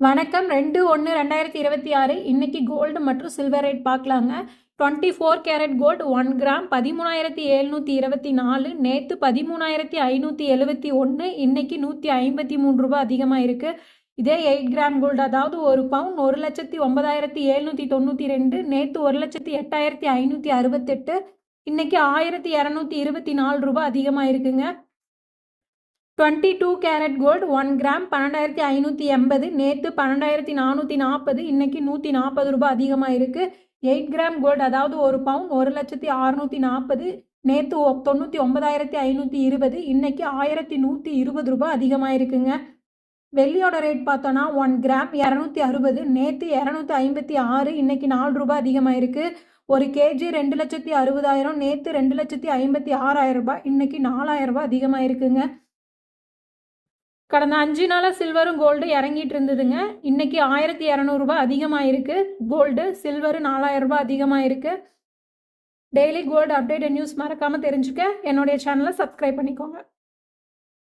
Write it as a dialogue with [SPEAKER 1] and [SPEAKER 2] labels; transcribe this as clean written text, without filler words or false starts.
[SPEAKER 1] வணக்கம் 2/1/2026 இன்னைக்கு கோல்டு மற்றும் சில்வர் ரேட் பார்க்கலாங்க. 24 கேரட் கோல்டு 1 கிராம் 13,724. நேற்று 13,571. இன்னைக்கு ரூ. 153 அதிகமாக இருக்குது. இதே 8 கிராம் கோல்டு, அதாவது ஒரு பவுன் 1,09,792. நேற்று 1,08,568. இன்னைக்கு ரூ. 1,224 அதிகமாக இருக்குங்க. 22 கேரட் கோல்டு 1 கிராம் 12,580. நேற்று 12,440. இன்னைக்கு ரூ. 140 அதிகமாக இருக்குது. 8 கிராம் கோல்டு, அதாவது ஒரு பவுன் 1,640. நேற்று 99,520. இன்னைக்கு ரூ. 1,120 அதிகமாக இருக்குங்க. வெள்ளியோட ரேட் பார்த்தோன்னா 1 கிராம் 260. நேற்று 256. இன்னைக்கு ரூ. 4 அதிகமாக இருக்குது. ஒரு கேஜி 2,60,000. நேற்று 2,56,000. இன்னைக்கு ரூ. 4,000 அதிகமாக இருக்குங்க. கடந்த 5 நாளாக சில்வரும் கோல்டு இறங்கிட்டு இருந்ததுங்க. இன்னைக்கு ரூ. 1,200 அதிகமாக இருக்குது. கோல்டு சில்வரு ரூ. 4,000 அதிகமாக இருக்குது. டெய்லி கோல்டு அப்டேட் நியூஸ் மறக்காமல் தெரிஞ்சுக்க என்னுடைய சேனலை சப்ஸ்கிரைப் பண்ணிக்கோங்க.